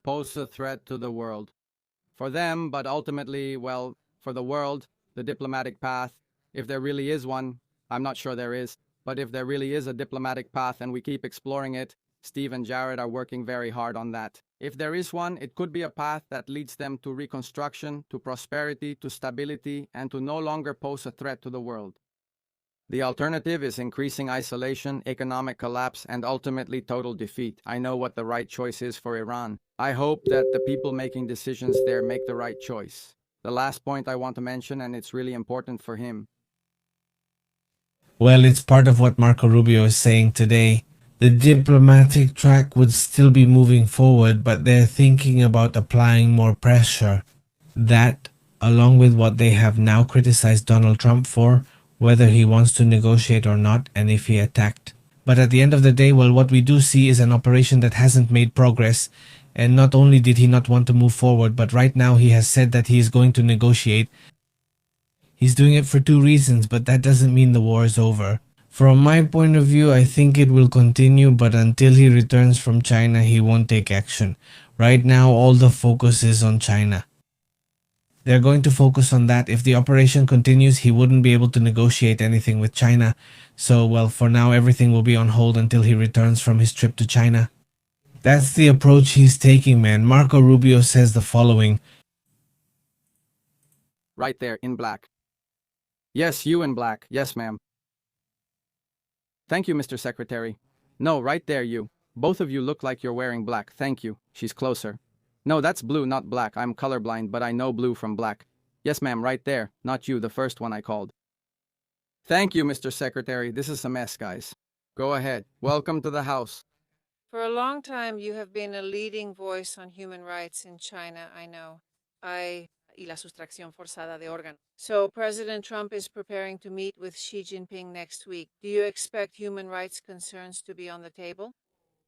pose a threat to the world. For them, but ultimately, well, for the world, the diplomatic path, if there really is one, I'm not sure there is, but if there really is a diplomatic path and we keep exploring it, Steve and Jared are working very hard on that. If there is one, it could be a path that leads them to reconstruction, to prosperity, to stability, and to no longer pose a threat to the world. The alternative is increasing isolation, economic collapse, and ultimately total defeat. I know what the right choice is for Iran. I hope that the people making decisions there make the right choice. The last point I want to mention, and it's really important for him. Well, it's part of what Marco Rubio is saying today. The diplomatic track would still be moving forward, but they're thinking about applying more pressure. That, along with what they have now criticized Donald Trump for, whether he wants to negotiate or not, and if he attacked. But at the end of the day, well, what we do see is an operation that hasn't made progress. And not only did he not want to move forward, but right now he has said that he is going to negotiate. He's doing it for two reasons, but that doesn't mean the war is over. From my point of view, I think it will continue, but until he returns from China, he won't take action. Right now, all the focus is on China. They're going to focus on that. If the operation continues, he wouldn't be able to negotiate anything with China. So, well, for now, everything will be on hold until he returns from his trip to China. That's the approach he's taking, man. Marco Rubio says the following. Right there, in black. Yes, you in black. Yes, ma'am. Thank you, Mr. Secretary. No, right there, you. Both of you look like you're wearing black. Thank you. She's closer. No, that's blue, not black. I'm colorblind, but I know blue from black. Yes, ma'am, right there. Not you, the first one I called. Thank you, Mr. Secretary. This is a mess, guys. Go ahead. Welcome to the House. For a long time, you have been a leading voice on human rights in China, I know. Y la sustracción forzada de órganos. So President Trump is preparing to meet with Xi Jinping next week. Do you expect human rights concerns to be on the table?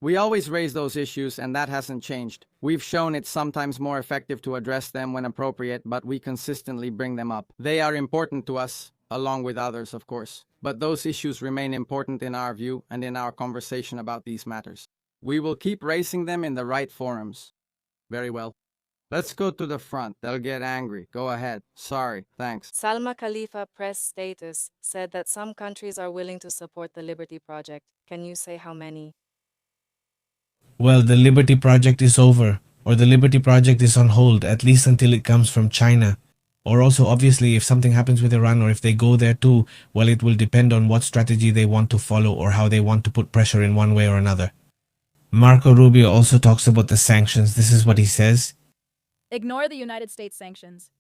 We always raise those issues, and that hasn't changed. We've shown it's sometimes more effective to address them when appropriate, but we consistently bring them up. They are important to us, along with others, of course. But those issues remain important in our view and in our conversation about these matters. We will keep raising them in the right forums. Very well. Let's go to the front. They'll get angry. Go ahead. Sorry. Thanks. Salma Khalifa press status said that some countries are willing to support the Liberty Project. Can you say how many? Well, the Liberty Project is over, or the Liberty Project is on hold, at least until it comes from China. Or also, obviously, if something happens with Iran or if they go there too, well, it will depend on what strategy they want to follow or how they want to put pressure in one way or another. Marco Rubio also talks about the sanctions. This is what he says. Ignore the United States sanctions.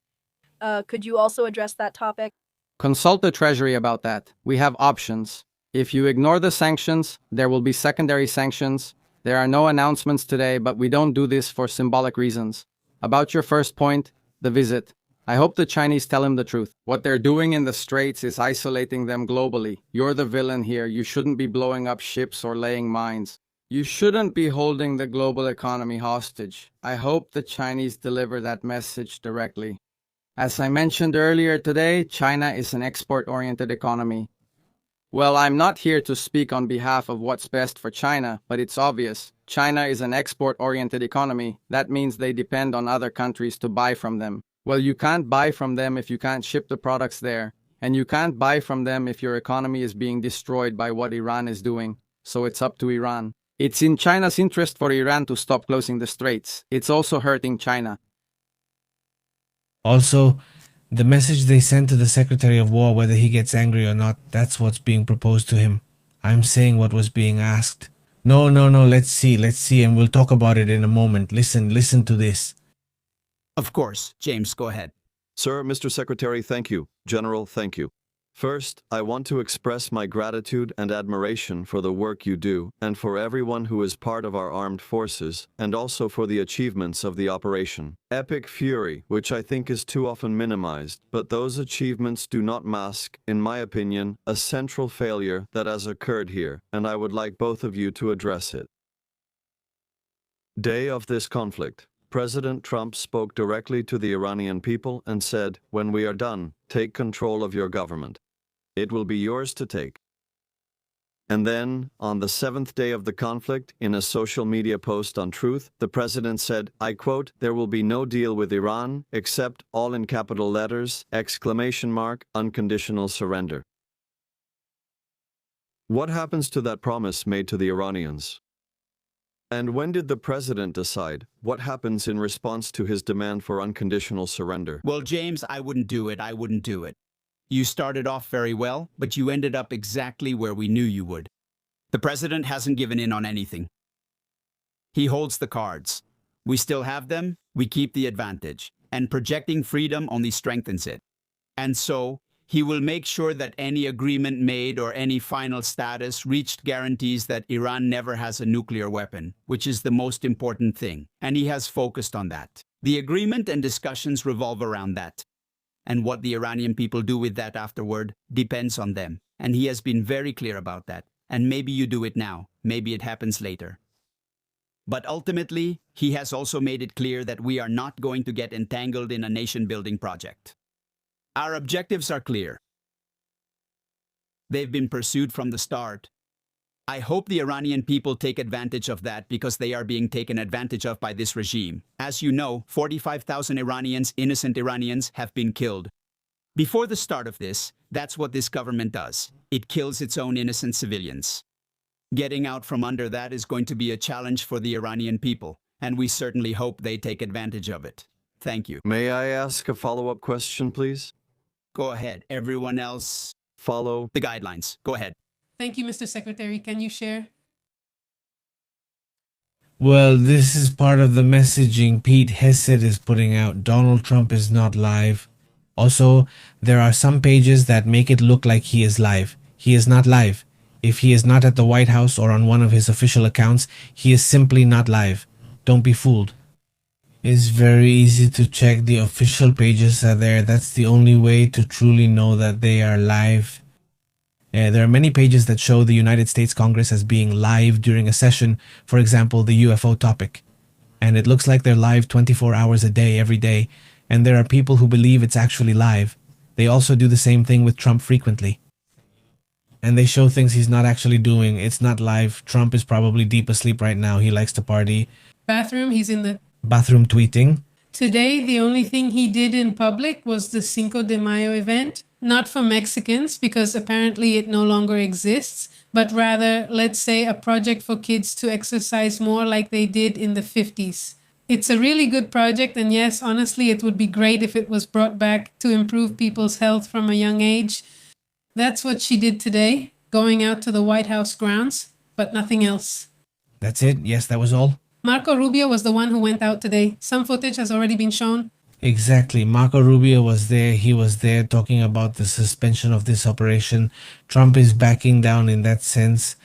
Could you also address that topic? Consult the Treasury about that. We have options. If you ignore the sanctions, there will be secondary sanctions. There are no announcements today, but we don't do this for symbolic reasons. About your first point, the visit. I hope the Chinese tell him the truth. What they're doing in the Straits is isolating them globally. You're the villain here. You shouldn't be blowing up ships or laying mines. You shouldn't be holding the global economy hostage. I hope the Chinese deliver that message directly. As I mentioned earlier today, China is an export-oriented economy. Well, I'm not here to speak on behalf of what's best for China, but it's obvious. China is an export-oriented economy. That means they depend on other countries to buy from them. Well, you can't buy from them if you can't ship the products there. And you can't buy from them if your economy is being destroyed by what Iran is doing. So it's up to Iran. It's in China's interest for Iran to stop closing the straits. It's also hurting China. Also, the message they send to the Secretary of War, whether he gets angry or not, that's what's being proposed to him. I'm saying what was being asked. No, let's see, and we'll talk about it in a moment. Listen to this. Of course. James, go ahead. Sir, Mr. Secretary, thank you. General, thank you. First, I want to express my gratitude and admiration for the work you do, and for everyone who is part of our armed forces, and also for the achievements of the operation. Epic Fury, which I think is too often minimized, but those achievements do not mask, in my opinion, a central failure that has occurred here, and I would like both of you to address it. Day of this conflict. President Trump spoke directly to the Iranian people and said, "When we are done, take control of your government. It will be yours to take." And then, on the seventh day of the conflict, in a social media post on Truth, the president said, I quote, "There will be no deal with Iran, except, all in capital letters, ! Unconditional surrender." What happens to that promise made to the Iranians? And when did the president decide? What happens in response to his demand for unconditional surrender? Well, James, I wouldn't do it. I wouldn't do it. You started off very well, but you ended up exactly where we knew you would. The president hasn't given in on anything. He holds the cards. We still have them, we keep the advantage, and projecting freedom only strengthens it. And so, he will make sure that any agreement made or any final status reached guarantees that Iran never has a nuclear weapon, which is the most important thing, and he has focused on that. The agreement and discussions revolve around that. And what the Iranian people do with that afterward depends on them. And he has been very clear about that. And maybe you do it now, maybe it happens later. But ultimately, he has also made it clear that we are not going to get entangled in a nation-building project. Our objectives are clear. They've been pursued from the start. I hope the Iranian people take advantage of that because they are being taken advantage of by this regime. As you know, 45,000 Iranians, innocent Iranians, have been killed. Before the start of this, that's what this government does. It kills its own innocent civilians. Getting out from under that is going to be a challenge for the Iranian people, and we certainly hope they take advantage of it. Thank you. May I ask a follow-up question, please? Go ahead. Everyone else, Follow the guidelines. Go ahead. Thank you, Mr. Secretary. Can you share? Well, this is part of the messaging Pete Hesed is putting out. Donald Trump is not live. Also, there are some pages that make it look like he is live. He is not live. If he is not at the White House or on one of his official accounts, he is simply not live. Don't be fooled. It's very easy to check the official pages are there. That's the only way to truly know that they are live. There are many pages that show the United States Congress as being live during a session, for example, the UFO topic. And it looks like they're live 24 hours a day, every day. And there are people who believe it's actually live. They also do the same thing with Trump frequently. And they show things he's not actually doing. It's not live. Trump is probably deep asleep right now. He likes to party. Bathroom, he's in the... Bathroom tweeting. Today, the only thing he did in public was the Cinco de Mayo event. Not for Mexicans, because apparently it no longer exists, but rather, let's say, a project for kids to exercise more like they did in the 50s. It's a really good project, and yes, honestly, it would be great if it was brought back to improve people's health from a young age. That's what she did today, going out to the White House grounds, but nothing else. That's it? Yes, that was all? Marco Rubio was the one who went out today. Some footage has already been shown. Exactly. Marco Rubio was there. He was there talking about the suspension of this operation. Trump is backing down in that sense.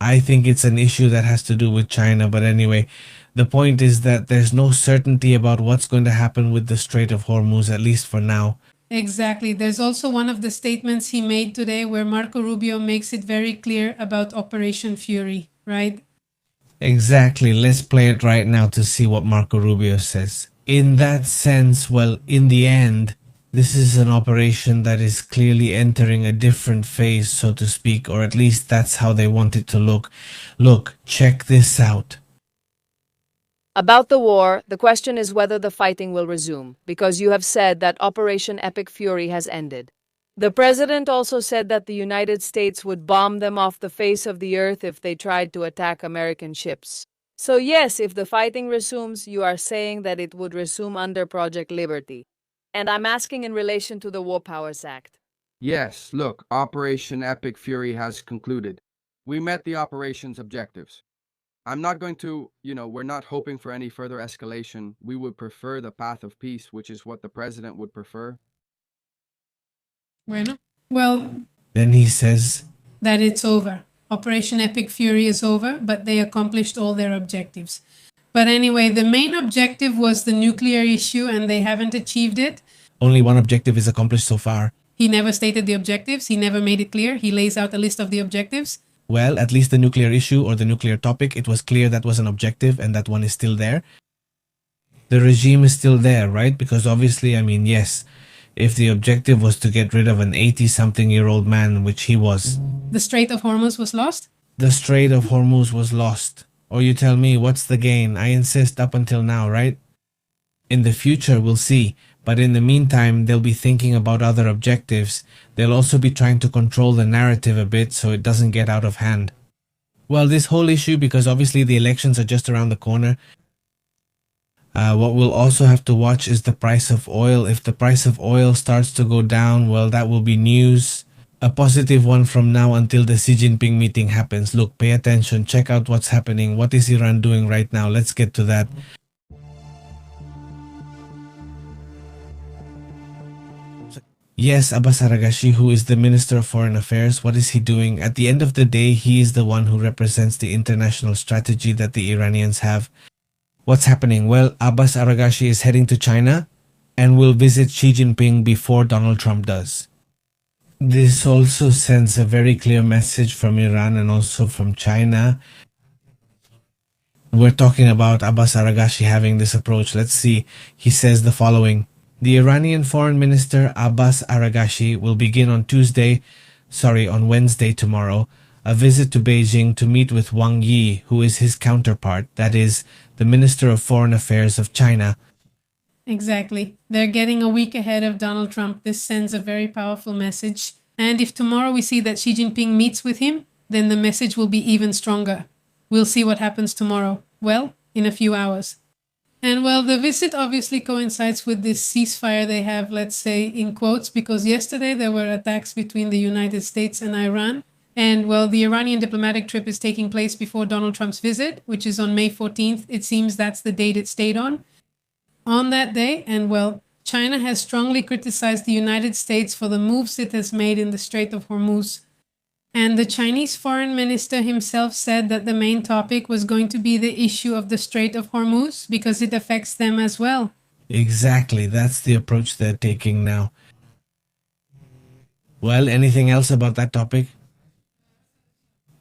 I think it's an issue that has to do with China. But anyway, the point is that there's no certainty about what's going to happen with the Strait of Hormuz, at least for now. Exactly. There's also one of the statements he made today where Marco Rubio makes it very clear about Operation Fury, right? Exactly. Let's play it right now to see what Marco Rubio says. In that sense, well, in the end, this is an operation that is clearly entering a different phase, so to speak, or at least that's how they want it to look. Look, check this out. About the war, the question is whether the fighting will resume, because you have said that Operation Epic Fury has ended. The president also said that the United States would bomb them off the face of the earth if they tried to attack American ships. So yes, if the fighting resumes, you are saying that it would resume under Project Liberty. And I'm asking in relation to the War Powers Act. Yes, look, Operation Epic Fury has concluded. We met the operation's objectives. I'm not going to, we're not hoping for any further escalation. We would prefer the path of peace, which is what the president would prefer. Bueno. Well, Then he says that it's over. Operation Epic Fury is over, but they accomplished all their objectives. But anyway, the main objective was the nuclear issue, and they haven't achieved it. only one objective is accomplished so far. He never stated the objectives. He never made it clear. He lays out a list of the objectives. Well, at least the nuclear issue or the nuclear topic, it was clear that was an objective and that one is still there. The regime is still there, right? Because obviously, yes, if the objective was to get rid of an 80-something-year-old man, which he was. The Strait of Hormuz was lost? The Strait of Hormuz was lost. Or you tell me, what's the gain? I insist up until now, right? In the future, we'll see. But in the meantime, they'll be thinking about other objectives. They'll also be trying to control the narrative a bit so it doesn't get out of hand. Well, this whole issue, because obviously the elections are just around the corner, what we'll also have to watch is the price of oil. If the price of oil starts to go down, well, that will be news. A positive one from now until the Xi Jinping meeting happens. Look, pay attention, check out what's happening. What is Iran doing right now? Let's get to that. Yes, Abbas Aragashi, who is the Minister of Foreign Affairs, what is he doing? At the end of the day, he is the one who represents the international strategy that the Iranians have. What's happening? Well, Abbas Aragashi is heading to China and will visit Xi Jinping before Donald Trump does. This also sends a very clear message from Iran and also from China. We're talking about Abbas Aragashi having this approach. Let's see. He says the following. The Iranian Foreign Minister Abbas Aragashi will begin on Wednesday tomorrow, a visit to Beijing to meet with Wang Yi, who is his counterpart, that is, the Minister of Foreign Affairs of China. Exactly. They're getting a week ahead of Donald Trump. This sends a very powerful message. And if tomorrow we see that Xi Jinping meets with him, then the message will be even stronger. We'll see what happens tomorrow. Well, in a few hours. And well, the visit obviously coincides with this ceasefire they have, let's say, in quotes, because yesterday there were attacks between the United States and Iran. And well, the Iranian diplomatic trip is taking place before Donald Trump's visit, which is on May 14th. It seems that's the date it stayed on. On that day, and well, China has strongly criticized the United States for the moves it has made in the Strait of Hormuz. And the Chinese foreign minister himself said that the main topic was going to be the issue of the Strait of Hormuz because it affects them as well. Exactly, that's the approach they're taking now. Well, anything else about that topic?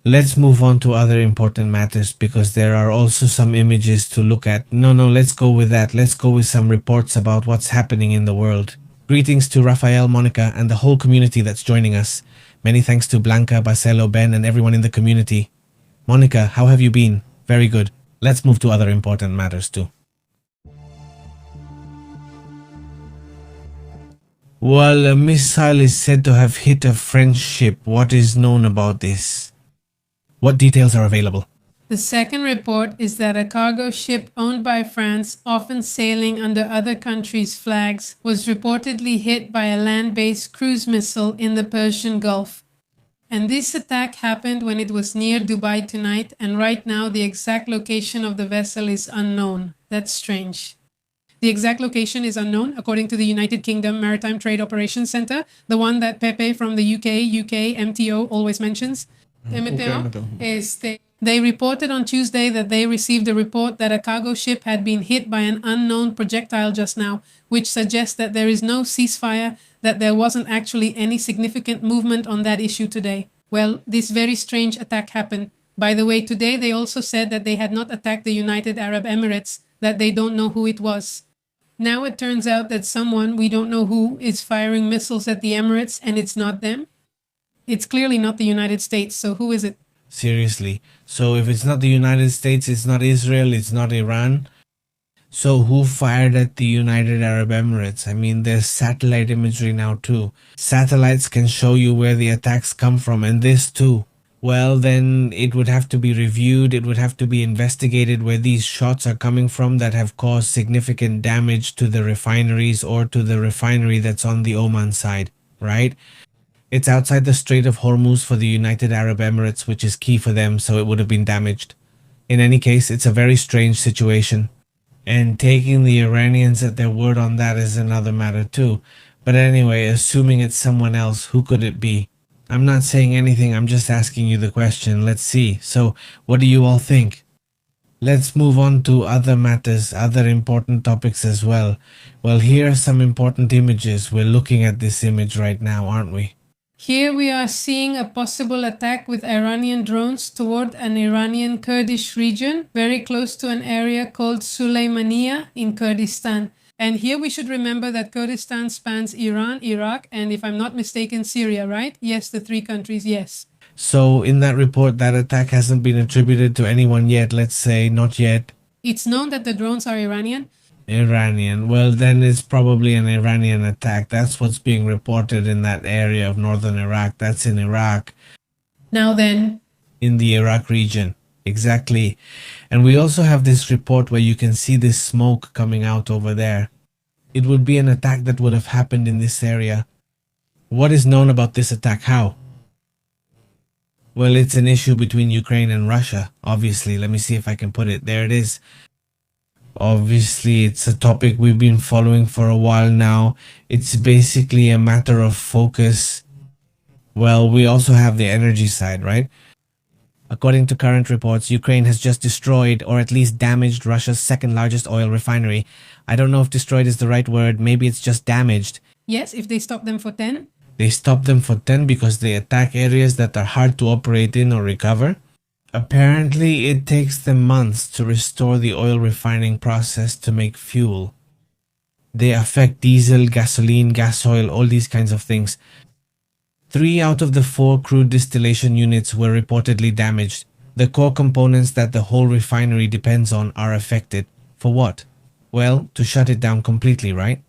Let's move on to other important matters because there are also some images to look at. No, let's go with that. Let's go with some reports about what's happening in the world. Greetings to Rafael, Monica, and the whole community that's joining us. Many thanks to Blanca, Barcelo, Ben, and everyone in the community. Monica, how have you been? Very good. Let's move to other important matters too. Well, a missile is said to have hit a French ship. What is known about this? What details are available? The second report is that a cargo ship owned by France, often sailing under other countries' flags, was reportedly hit by a land-based cruise missile in the Persian Gulf. And this attack happened when it was near Dubai tonight, and right now the exact location of the vessel is unknown. That's strange. The exact location is unknown, according to the United Kingdom Maritime Trade Operations Centre, the one that Pepe from the UK MTO always mentions. MTO. They reported on Tuesday that they received a report that a cargo ship had been hit by an unknown projectile just now, which suggests that there is no ceasefire, that there wasn't actually any significant movement on that issue today. Well, this very strange attack happened. By the way, today they also said that they had not attacked the United Arab Emirates, that they don't know who it was. Now it turns out that someone, we don't know who, is firing missiles at the Emirates, and it's not them. It's clearly not the United States, so who is it? Seriously. So if it's not the United States, it's not Israel, it's not Iran. So who fired at the United Arab Emirates? I mean, there's satellite imagery now too. Satellites can show you where the attacks come from, and this too. Well, then it would have to be reviewed, it would have to be investigated where these shots are coming from that have caused significant damage to the refineries or to the refinery that's on the Oman side, right? It's outside the Strait of Hormuz for the United Arab Emirates, which is key for them, so it would have been damaged. In any case, it's a very strange situation. And taking the Iranians at their word on that is another matter too. But anyway, assuming it's someone else, who could it be? I'm not saying anything, I'm just asking you the question. Let's see. So, what do you all think? Let's move on to other matters, other important topics as well. Well, here are some important images. We're looking at this image right now, aren't we? Here we are seeing a possible attack with Iranian drones toward an Iranian Kurdish region, very close to an area called Suleymaniya in Kurdistan. And here we should remember that Kurdistan spans Iran, Iraq, and if I'm not mistaken, Syria, right? Yes, the three countries, yes. So in that report, that attack hasn't been attributed to anyone yet, let's say, not yet. It's known that the drones are Iranian. Iranian. Well, then it's probably an Iranian attack. That's what's being reported in that area of northern Iraq. That's in Iraq. Now then, In the Iraq region. Exactly. And we also have this report where you can see this smoke coming out over there. It would be an attack that would have happened in this area. What is known about this attack? How? Well, it's an issue between Ukraine and Russia, obviously. Let me see if I can put it. There it is. Obviously, it's a topic we've been following for a while now. It's basically a matter of focus. Well, we also have the energy side, right? According to current reports, Ukraine has just destroyed or at least damaged Russia's second largest oil refinery. I don't know if destroyed is the right word. Maybe it's just damaged. yes, if they stop them for 10. They stop them for 10 because they attack areas that are hard to operate in or recover. Apparently, it takes them months to restore the oil refining process to make fuel. They affect diesel, gasoline, gas oil, all these kinds of things. 3 out of the 4 crude distillation units were reportedly damaged. The core components that the whole refinery depends on are affected. For what? Well, to shut it down completely, right?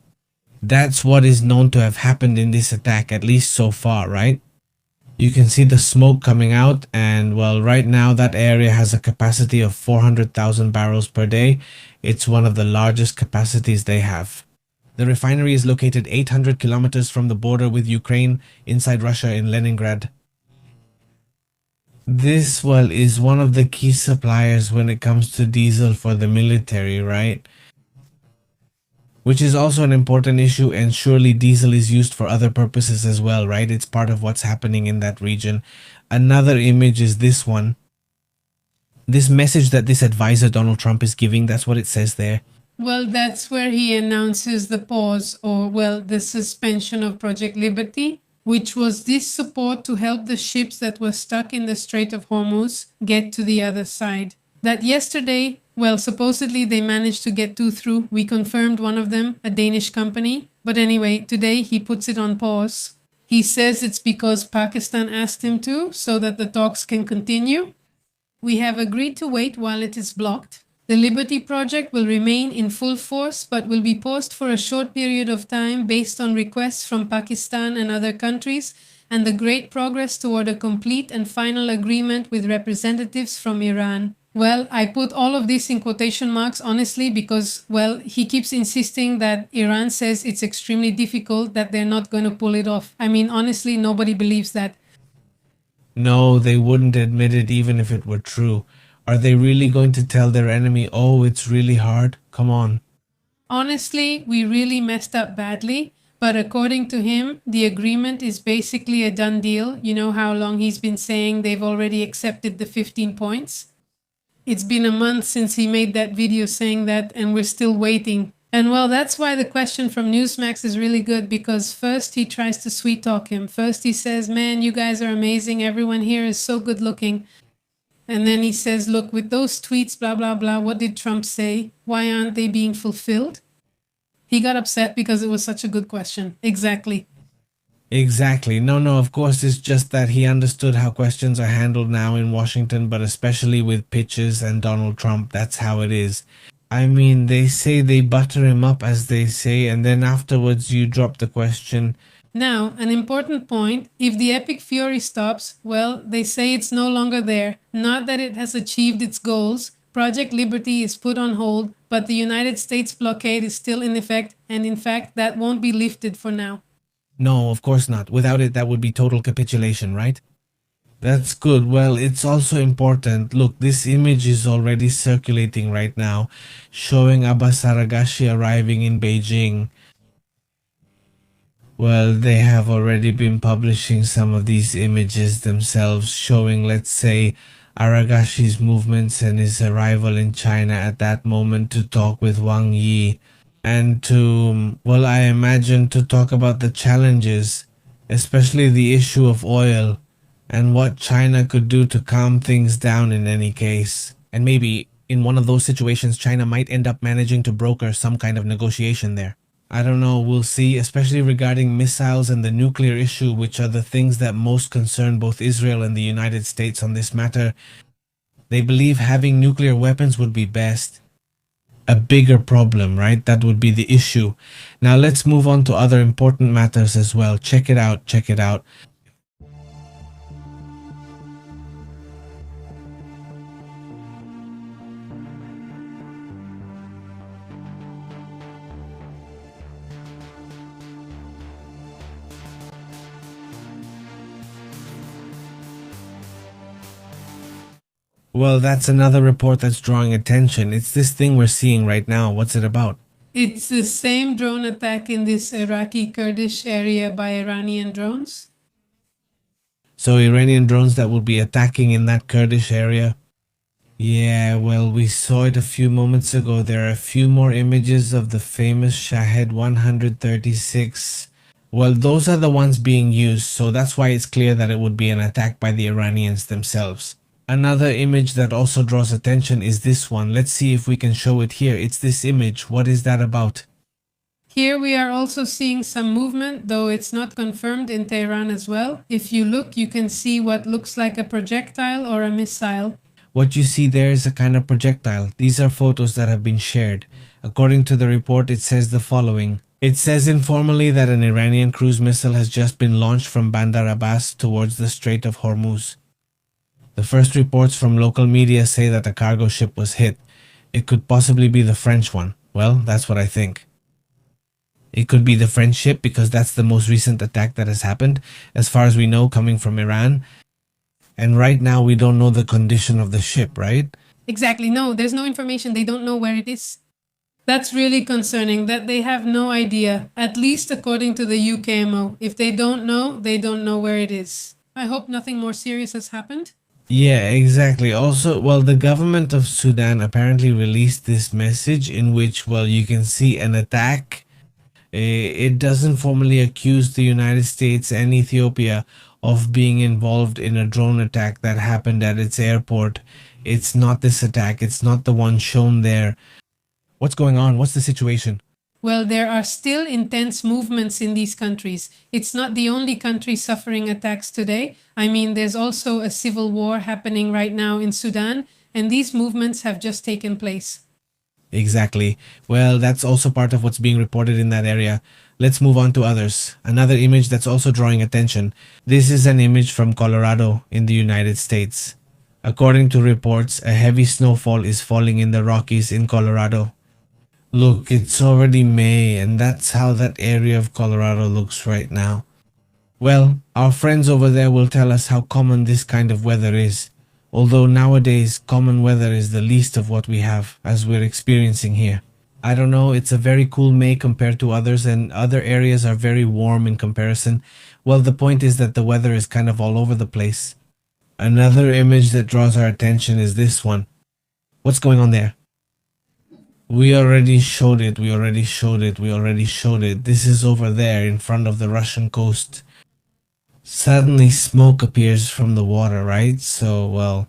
That's what is known to have happened in this attack, at least so far, right? You can see the smoke coming out, and well, right now that area has a capacity of 400,000 barrels per day. It's one of the largest capacities they have. The refinery is located 800 kilometers from the border with Ukraine, inside Russia in Leningrad. This, well, is one of the key suppliers when it comes to diesel for the military, right? Which is also an important issue, and surely diesel is used for other purposes as well, right? It's part of what's happening in that region. Another image is this one. This message that this advisor Donald Trump is giving, that's what it says there. Well, that's where he announces the pause or, well, the suspension of Project Liberty, which was this support to help the ships that were stuck in the Strait of Hormuz get to the other side. That yesterday, well, supposedly they managed to get 2 through. We confirmed one of them, a Danish company. But anyway, today he puts it on pause. He says it's because Pakistan asked him to, so that the talks can continue. We have agreed to wait while it is blocked. The Liberty Project will remain in full force but will be paused for a short period of time based on requests from Pakistan and other countries and the great progress toward a complete and final agreement with representatives from Iran. Well, I put all of this in quotation marks, honestly, because, well, he keeps insisting that Iran says it's extremely difficult, that they're not going to pull it off. I mean, honestly, nobody believes that. No, they wouldn't admit it even if it were true. Are they really going to tell their enemy, oh, it's really hard? Come on. Honestly, we really messed up badly. But according to him, the agreement is basically a done deal. You know how long he's been saying they've already accepted the 15 points? It's been a month since he made that video saying that, and we're still waiting. And well, that's why the question from Newsmax is really good, because first he tries to sweet talk him. First he says, man, you guys are amazing. Everyone here is so good looking. And then he says, look, with those tweets, blah, blah, blah, what did Trump say? Why aren't they being fulfilled? He got upset because it was such a good question. Exactly. Exactly. No, of course, it's just that he understood how questions are handled now in Washington, but especially with pitches and Donald Trump, that's how it is. I mean, they say they butter him up, as they say, and then afterwards you drop the question. Now, an important point, if the Epic Fury stops, well, they say it's no longer there. Not that it has achieved its goals. Project Liberty is put on hold, but the United States blockade is still in effect, and in fact, that won't be lifted for now. No, of course not. Without it, that would be total capitulation, right? That's good. Well, it's also important. Look, this image is already circulating right now, showing Abbas Aragashi arriving in Beijing. Well, they have already been publishing some of these images themselves, showing, let's say, Aragashi's movements and his arrival in China at that moment to talk with Wang Yi. And to, well, I imagine to talk about the challenges, especially the issue of oil, and what China could do to calm things down in any case. And maybe In one of those situations, China might end up managing to broker some kind of negotiation there. I don't know, we'll see, especially regarding missiles and the nuclear issue, which are the things that most concern both Israel and the United States on this matter. They believe having nuclear weapons would be best. A bigger problem, right? That would be the issue. Now let's move on to other important matters as well. Check it out, check it out. Well, that's another report that's drawing attention. It's this thing we're seeing right now. What's it about? It's the same drone attack in this Iraqi Kurdish area by Iranian drones. So Iranian drones that will be attacking in that Kurdish area? Yeah, well, we saw it a few moments ago. There are a few more images of the famous Shahed 136. Well, those are the ones being used, so that's why it's clear that it would be an attack by the Iranians themselves. Another image that also draws attention is this one. Let's see if we can show it here. It's this image. What is that about? Here we are also seeing some movement, though it's not confirmed in Tehran as well. If you look, you can see what looks like a projectile or a missile. What you see there is a kind of projectile. These are photos that have been shared. According to the report, it says the following. It says informally that an Iranian cruise missile has just been launched from Bandar Abbas towards the Strait of Hormuz. The first reports from local media say that a cargo ship was hit. It could possibly be the French one. Well, that's what I think. It could be the French ship because that's the most recent attack that has happened, as far as we know, coming from Iran. And right now we don't know the condition of the ship, right? Exactly, no, there's no information. They don't know where it is. That's really concerning that they have no idea, at least according to the UKMO. If they don't know where it is. I hope nothing more serious has happened. Yeah, exactly. Also, well, the government of Sudan apparently released this message in which, well, you can see an attack. It doesn't formally accuse the United States and Ethiopia of being involved in a drone attack that happened at its airport. It's not this attack. It's not the one shown there. What's going on? What's the situation? Well, there are still intense movements in these countries. It's not the only country suffering attacks today. I mean, there's also a civil war happening right now in Sudan, and these movements have just taken place. Exactly. Well, that's also part of what's being reported in that area. Let's move on to others. Another image that's also drawing attention. This is an image from Colorado in the United States. According to reports, a heavy snowfall is falling in the Rockies in Colorado. Look, it's already May, and that's how that area of Colorado looks right now. Well, our friends over there will tell us how common this kind of weather is. Although nowadays, common weather is the least of what we have, as we're experiencing here. I don't know, it's a very cool May compared to others, and other areas are very warm in comparison. Well, the point is that the weather is kind of all over the place. Another image that draws our attention is this one. What's going on there? We already showed it. This is over there in front of the Russian coast. Suddenly smoke appears from the water, right? So, well,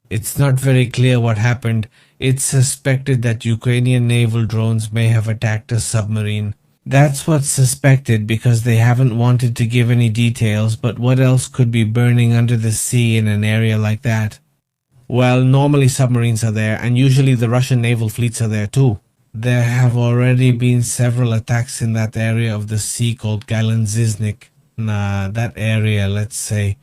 it's not very clear what happened. It's suspected that Ukrainian naval drones may have attacked a submarine. That's what's suspected because they haven't wanted to give any details, but what else could be burning under the sea in an area like that? Well, normally submarines are there, and usually the Russian naval fleets are there too. There have already been several attacks in that area of the sea called Galanziznik. That area, let's say.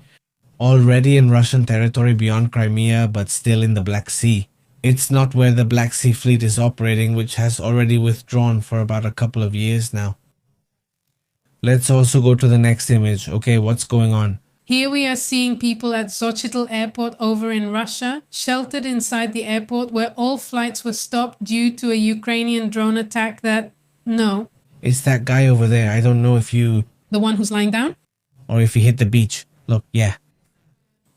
Already in Russian territory beyond Crimea, but still in the Black Sea. It's not where the Black Sea Fleet is operating, which has already withdrawn for about a couple of years now. Let's also go to the next image. Okay, what's going on? Here we are seeing people at Sochitl Airport over in Russia, sheltered inside the airport where all flights were stopped due to a Ukrainian drone attack that... No. It's that guy over there. I don't know if you... The one who's lying down? Or if he hit the beach. Look, yeah.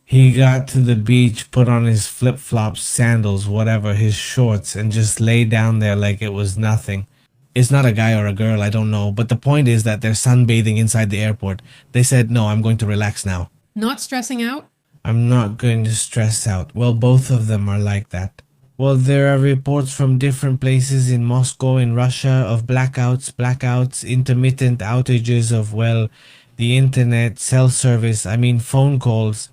He got to the beach, put on his flip-flops, sandals, whatever, his shorts, and just lay down there like it was nothing. It's not a guy or a girl, I don't know, but the point is that they're sunbathing inside the airport. They said, no, I'm going to relax now. Not stressing out? I'm not going to stress out. Well, both of them are like that. Well, there are reports from different places in Moscow, in Russia, of blackouts, intermittent outages of, well, the internet, cell service, phone calls,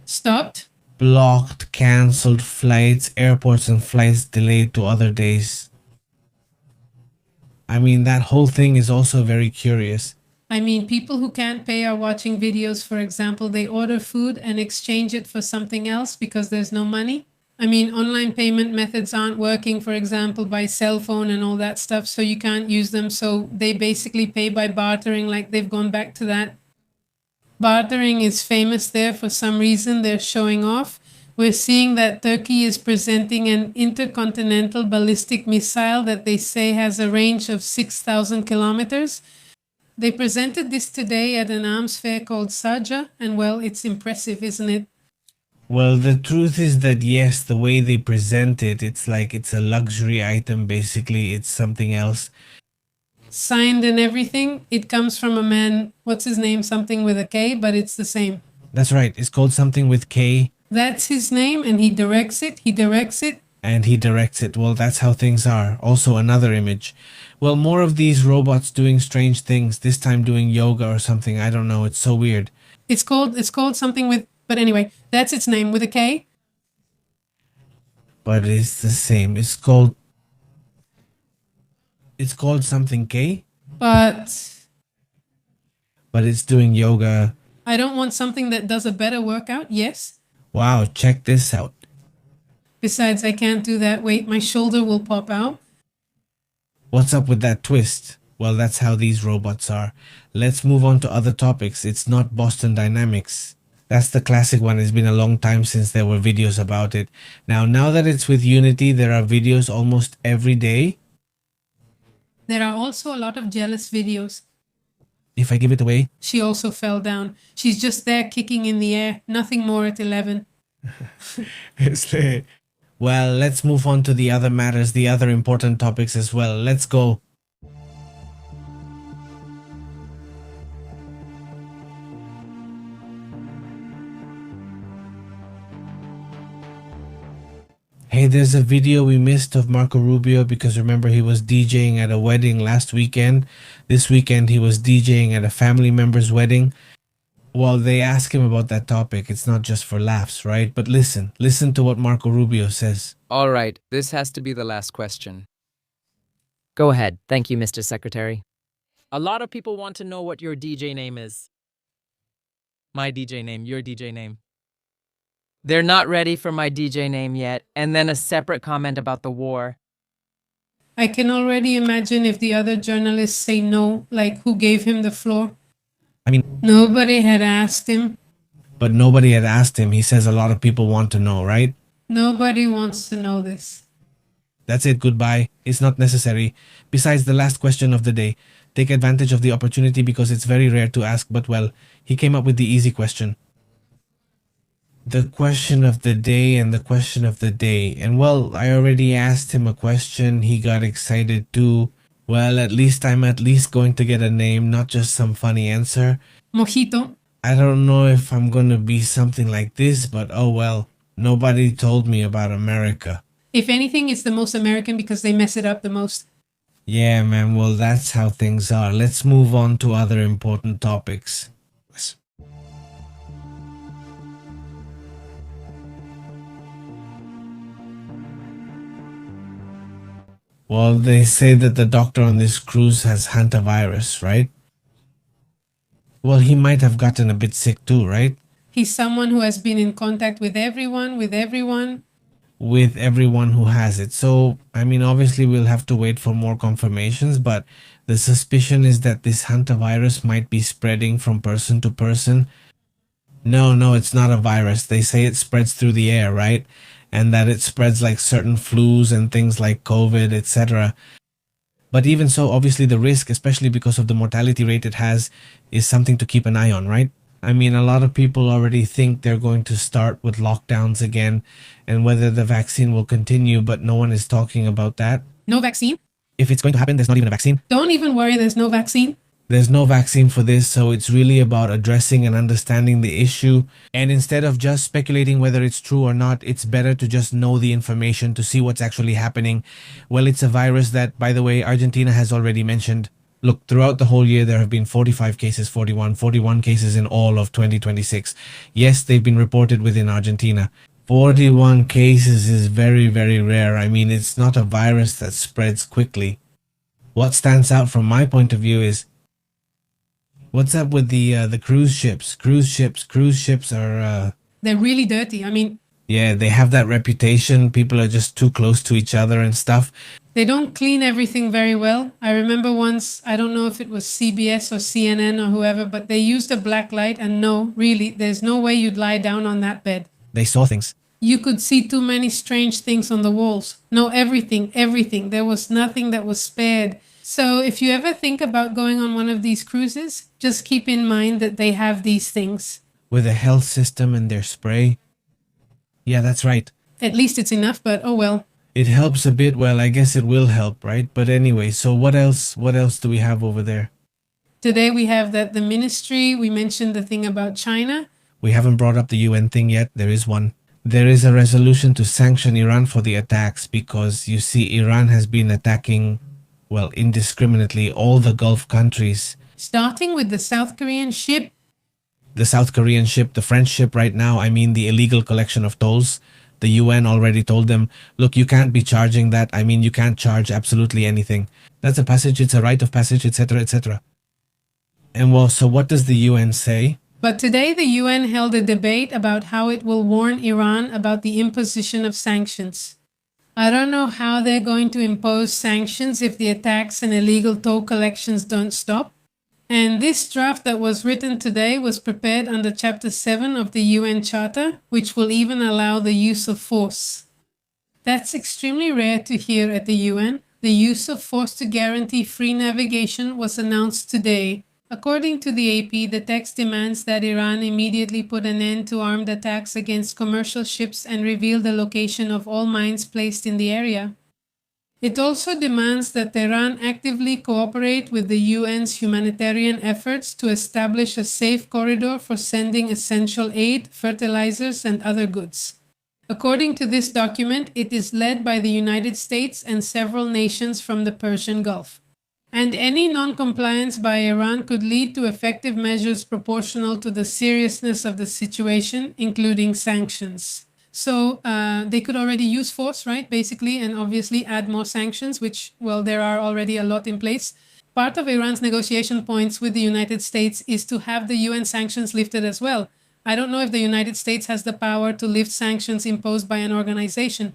Stopped? blocked, cancelled flights, airports and flights delayed to other days. That whole thing is also very curious. People who can't pay are watching videos. For example, they order food and exchange it for something else because there's no money. Online payment methods aren't working, for example, by cell phone and all that stuff, so you can't use them. So they basically pay by bartering, like they've gone back to that. Bartering is famous there for some reason. They're showing off. We're seeing that Turkey is presenting an intercontinental ballistic missile that they say has a range of 6,000 kilometers. They presented this today at an arms fair called Saja, and well, it's impressive, isn't it? Well, the truth is that yes, the way they present it, it's like it's a luxury item, basically. It's something else. Signed and everything. It comes from a man, what's his name? Something with a K, but it's the same. That's right, it's called something with K. That's his name, and he directs it. And he directs it. Well, that's how things are. Also, another image. Well, more of these robots doing strange things, this time doing yoga or something. I don't know, it's so weird. It's called something with, but anyway, that's its name with a K. But it's the same. It's called something K, But but it's doing yoga. I don't want something that does a better workout, yes? Wow, check this out. Besides, I can't do that. Wait, my shoulder will pop out. What's up with that twist? Well, that's how these robots are. Let's move on to other topics. It's not Boston Dynamics. That's the classic one. It's been a long time since there were videos about it. Now that it's with Unity, there are videos almost every day. There are also a lot of jealous videos. If I give it away? She also fell down. She's just there kicking in the air. Nothing more at 11. Well, let's move on to the other matters, the other important topics as well. Let's go. Hey, there's a video we missed of Marco Rubio because remember he was DJing at a wedding last weekend. This weekend he was DJing at a family member's wedding. Well, they ask him about that topic. It's not just for laughs, right? But listen to what Marco Rubio says. All right, this has to be the last question. Go ahead. Thank you, Mr. Secretary. A lot of people want to know what your DJ name is. My DJ name, your DJ name. They're not ready for my DJ name yet, and then a separate comment about the war. I can already imagine if the other journalists say no, like who gave him the floor. Nobody had asked him. But nobody had asked him. He says a lot of people want to know, right? Nobody wants to know this. That's it, goodbye. It's not necessary. Besides, the last question of the day. Take advantage of the opportunity because it's very rare to ask, but well, he came up with the easy question. The question of the day and the question of the day. And well, I already asked him a question. He got excited too. Well, at least I'm going to get a name, not just some funny answer. Mojito. I don't know if I'm going to be something like this, but oh well. Nobody told me about America. If anything, it's the most American because they mess it up the most. Yeah, man, well, that's how things are. Let's move on to other important topics. Well, they say that the doctor on this cruise has hantavirus, right? Well, he might have gotten a bit sick too, right? He's someone who has been in contact with everyone. With everyone who has it. So, obviously we'll have to wait for more confirmations, but the suspicion is that this hantavirus might be spreading from person to person. No, it's not a virus. They say it spreads through the air, right? And that it spreads like certain flus and things like COVID, etc. But even so, obviously the risk, especially because of the mortality rate it has, is something to keep an eye on, right? A lot of people already think they're going to start with lockdowns again and whether the vaccine will continue, but no one is talking about that. No vaccine? If it's going to happen, there's not even a vaccine. Don't even worry, there's no vaccine. There's no vaccine for this, so it's really about addressing and understanding the issue. And instead of just speculating whether it's true or not, it's better to just know the information to see what's actually happening. Well, it's a virus that, by the way, Argentina has already mentioned. Look, throughout the whole year, there have been 45 cases, 41 cases in all of 2026. Yes, they've been reported within Argentina. 41 cases is very, very rare. I mean, it's not a virus that spreads quickly. What stands out from my point of view is, what's up with the cruise ships? Cruise ships are They're really dirty. I mean, yeah, they have that reputation. People are just too close to each other and stuff. they don't clean everything very well. I remember once, I don't know if it was CBS or CNN or whoever, but they used a black light, and no, really, there's no way you'd lie down on that bed. They saw things. You could see too many strange things on the walls. No, everything. There was nothing that was spared. So if you ever think about going on one of these cruises, just keep in mind that they have these things. With a health system and their spray. Yeah, that's right. At least it's enough, but oh well. It helps a bit. Well, I guess it will help, right? But anyway, so what else do we have over there? Today we have that the ministry, we mentioned the thing about China. We haven't brought up the UN thing yet. There is one. There is a resolution to sanction Iran for the attacks because, you see, Iran has been attacking, well, indiscriminately all the Gulf countries. Starting with the South Korean ship. The South Korean ship, the French ship right now, I mean the illegal collection of tolls. The UN already told them, look, you can't be charging that. I mean, you can't charge absolutely anything. That's a passage, it's a right of passage, etc., etc. And well, so what does the UN say? But today the UN held a debate about how it will warn Iran about the imposition of sanctions. I don't know how they're going to impose sanctions if the attacks and illegal toll collections don't stop. And this draft that was written today was prepared under Chapter 7 of the UN Charter, which will even allow the use of force. That's extremely rare to hear at the UN. The use of force to guarantee free navigation was announced today. According to the AP, the text demands that Iran immediately put an end to armed attacks against commercial ships and reveal the location of all mines placed in the area. It also demands that Tehran actively cooperate with the UN's humanitarian efforts to establish a safe corridor for sending essential aid, fertilizers, and other goods. According to this document, it is led by the United States and several nations from the Persian Gulf. And any non-compliance by Iran could lead to effective measures proportional to the seriousness of the situation, including sanctions. So they could already use force, right, basically, and obviously add more sanctions, which, well, there are already a lot in place. Part of Iran's negotiation points with the United States is to have the UN sanctions lifted as well. I don't know if the United States has the power to lift sanctions imposed by an organization.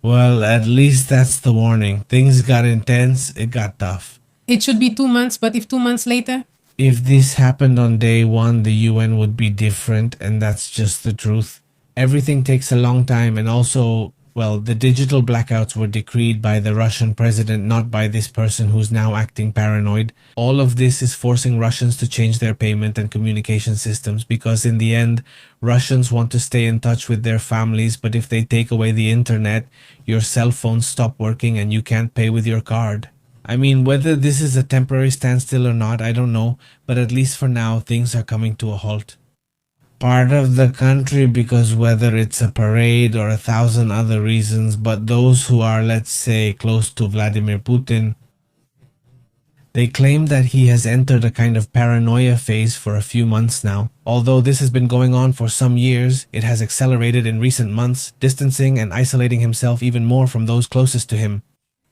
Well, at least that's the warning. Things got intense, it got tough. It should be 2 months, but if 2 months later? If this happened on day one, the UN would be different, and that's just the truth. Everything takes a long time, and also, well, the digital blackouts were decreed by the Russian president, not by this person who's now acting paranoid. All of this is forcing Russians to change their payment and communication systems because in the end, Russians want to stay in touch with their families, but if they take away the internet, your cell phones stop working and you can't pay with your card. I mean, whether this is a temporary standstill or not, I don't know, but at least for now, things are coming to a halt. Part of the country because whether it's a parade or 1,000 other reasons, but those who are, let's say, close to Vladimir Putin, they claim that he has entered a kind of paranoia phase for a few months now. Although this has been going on for some years, it has accelerated in recent months, distancing and isolating himself even more from those closest to him.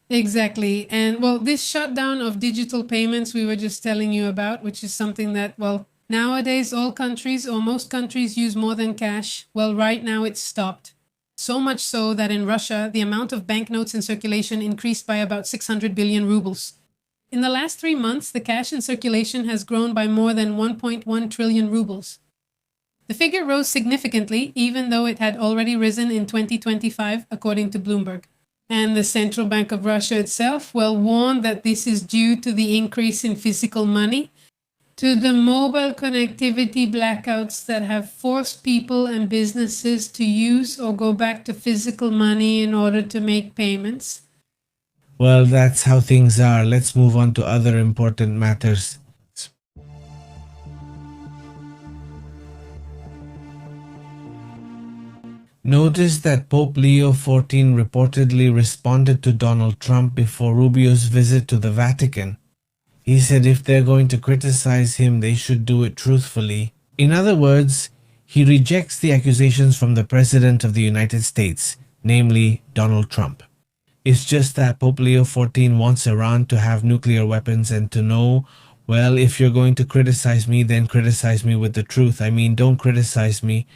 Exactly. And well, this shutdown of digital payments we were just telling you about, which is something that, well, nowadays all countries or most countries use more than cash. Well, right now it's stopped. So much so that in Russia, the amount of banknotes in circulation increased by about 600 billion rubles. In the last 3 months, the cash in circulation has grown by more than 1.1 trillion rubles. The figure rose significantly, even though it had already risen in 2025, according to Bloomberg. And the Central Bank of Russia itself, well, warned that this is due to the increase in physical money, to the mobile connectivity blackouts that have forced people and businesses to use or go back to physical money in order to make payments. Well, that's how things are. Let's move on to other important matters. Notice that Pope Leo XIV reportedly responded to Donald Trump before Rubio's visit to the Vatican. He said if they're going to criticize him, they should do it truthfully. In other words, he rejects the accusations from the President of the United States, namely Donald Trump. It's just that Pope Leo XIV wants Iran to have nuclear weapons and to know, well, if you're going to criticize me, then criticize me with the truth. I mean, don't criticize me.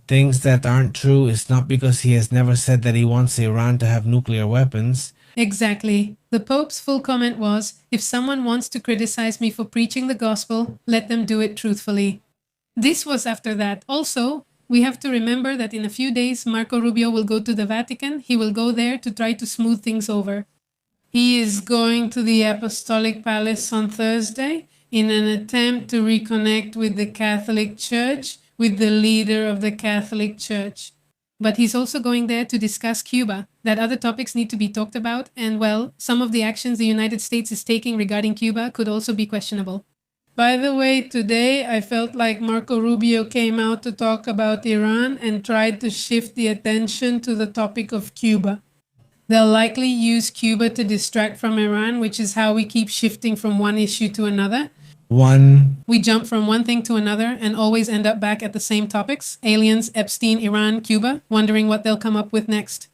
Things that aren't true is not because he has never said that he wants Iran to have nuclear weapons. Exactly. The Pope's full comment was, if someone wants to criticize me for preaching the gospel, let them do it truthfully. This was after that. Also, we have to remember that in a few days, Marco Rubio will go to the Vatican. He will go there to try to smooth things over. He is going to the Apostolic Palace on Thursday in an attempt to reconnect with the Catholic Church, with the leader of the Catholic Church. But he's also going there to discuss Cuba, that other topics need to be talked about, and well, some of the actions the United States is taking regarding Cuba could also be questionable. By the way, today I felt like Marco Rubio came out to talk about Iran and tried to shift the attention to the topic of Cuba. They'll likely use Cuba to distract from Iran, which is how we keep shifting from one issue to another. We jump from one thing to another and always end up back at the same topics: aliens, Epstein, Iran, Cuba, wondering what they'll come up with next.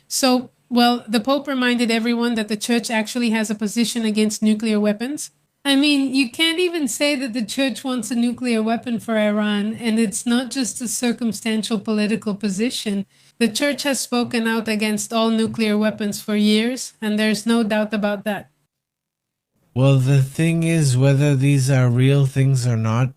So, well, the Pope reminded everyone that the Church actually has a position against nuclear weapons. I mean, you can't even say that the Church wants a nuclear weapon for Iran, and it's not just a circumstantial political position. The Church has spoken out against all nuclear weapons for years, and there's no doubt about that. Well, the thing is, whether these are real things or not,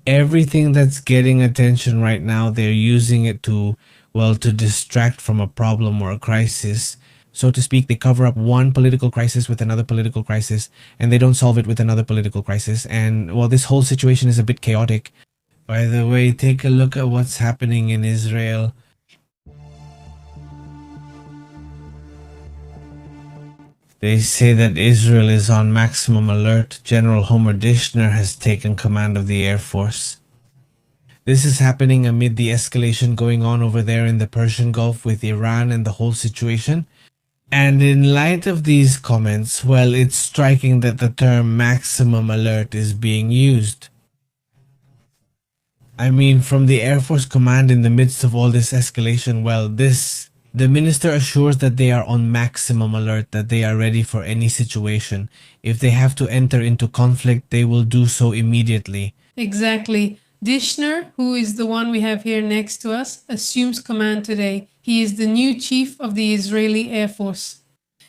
everything that's getting attention right now, they're using it to, well, to distract from a problem or a crisis. So to speak, they cover up one political crisis with another political crisis, and they don't solve it with another political crisis. And, well, this whole situation is a bit chaotic. By the way, take a look at what's happening in Israel. They say that Israel is on maximum alert. General Homer Dishner has taken command of the Air Force. This is happening amid the escalation going on over there in the Persian Gulf with Iran and the whole situation. And in light of these comments, well, it's striking that the term maximum alert is being used. I mean, from the Air Force Command in the midst of all this escalation, well, the minister assures that they are on maximum alert, that they are ready for any situation. If they have to enter into conflict, they will do so immediately. Exactly. Dishner, who is the one we have here next to us, assumes command today. He is the new chief of the Israeli Air Force.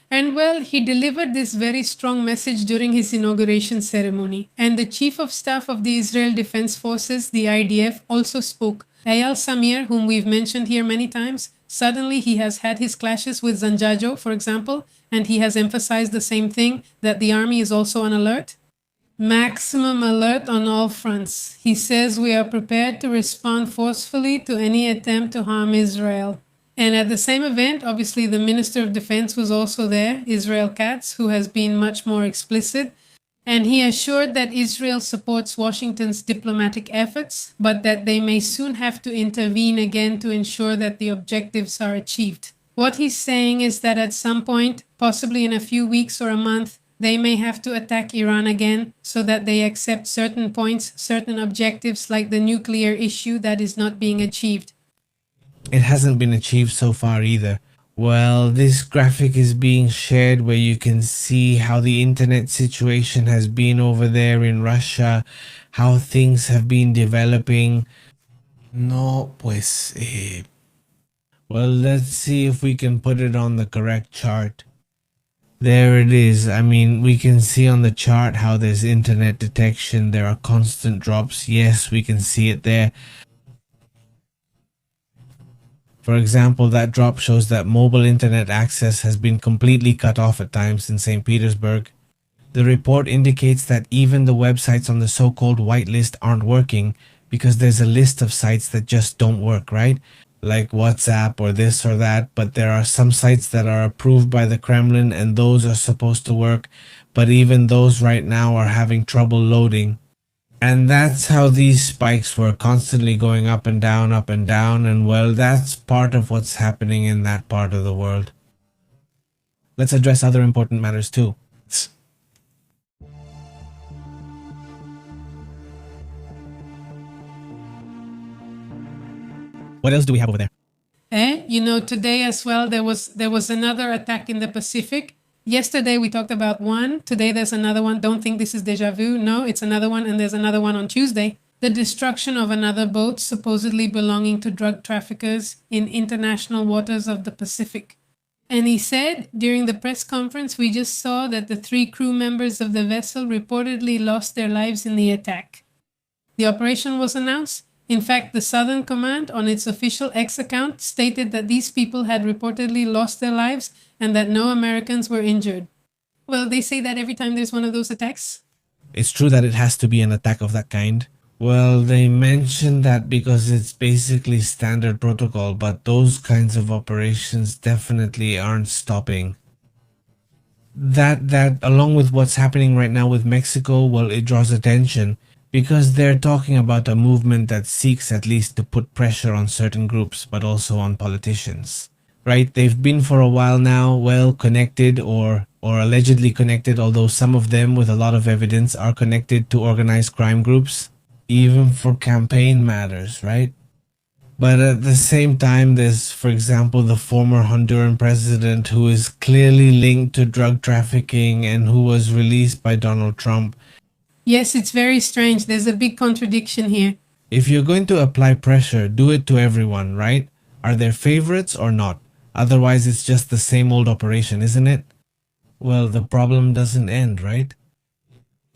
And well, he delivered this very strong message during his inauguration ceremony. And the Chief of Staff of the Israel Defense Forces, the IDF, also spoke. Eyal Samir, whom we've mentioned here many times, suddenly he has had his clashes with Zanjajo, for example, and he has emphasized the same thing, that the army is also on alert. Maximum alert on all fronts. He says we are prepared to respond forcefully to any attempt to harm Israel. And at the same event, obviously the Minister of Defense was also there, Israel Katz, who has been much more explicit. And he assured that Israel supports Washington's diplomatic efforts, but that they may soon have to intervene again to ensure that the objectives are achieved. What he's saying is that at some point, possibly in a few weeks or a month, they may have to attack Iran again so that they accept certain points, certain objectives like the nuclear issue that is not being achieved. It hasn't been achieved so far either. Well, this graphic is being shared where you can see how the internet situation has been over there in Russia, how things have been developing. No, pues, well, let's see if we can put it on the correct chart. There it is. I mean, we can see on the chart how there's internet detection. There are constant drops. Yes, we can see it there. For example, that drop shows that mobile internet access has been completely cut off at times in St. Petersburg. The report indicates that even the websites on the so-called whitelist aren't working because there's a list of sites that just don't work, right? Like WhatsApp or this or that, but there are some sites that are approved by the Kremlin and those are supposed to work, but even those right now are having trouble loading. And that's how these spikes were constantly going up and down, and well, that's part of what's happening in that part of the world. Let's address other important matters too. What else do we have over there? Today as well there was another attack in the Pacific. Yesterday we talked about one. Today there's another one. Don't think this is deja vu. No, it's another one, and there's another one on Tuesday. The destruction of another boat supposedly belonging to drug traffickers in international waters of the Pacific. And he said during the press conference, we just saw that the 3 crew members of the vessel reportedly lost their lives in the attack. The operation was announced. In fact, the Southern Command, on its official X account, stated that these people had reportedly lost their lives and that no Americans were injured. Well, they say that every time there's one of those attacks. It's true that it has to be an attack of that kind. Well, they mentioned that because it's basically standard protocol, but those kinds of operations definitely aren't stopping. That along with what's happening right now with Mexico, well, it draws attention because they're talking about a movement that seeks at least to put pressure on certain groups, but also on politicians. Right? They've been for a while now, well, connected or allegedly connected, although some of them with a lot of evidence are connected to organized crime groups, even for campaign matters, right? But at the same time, there's, for example, the former Honduran president who is clearly linked to drug trafficking and who was released by Donald Trump. Yes, it's very strange. There's a big contradiction here. If you're going to apply pressure, do it to everyone, right? Are there favorites or not? Otherwise, it's just the same old operation, isn't it? Well, the problem doesn't end, right?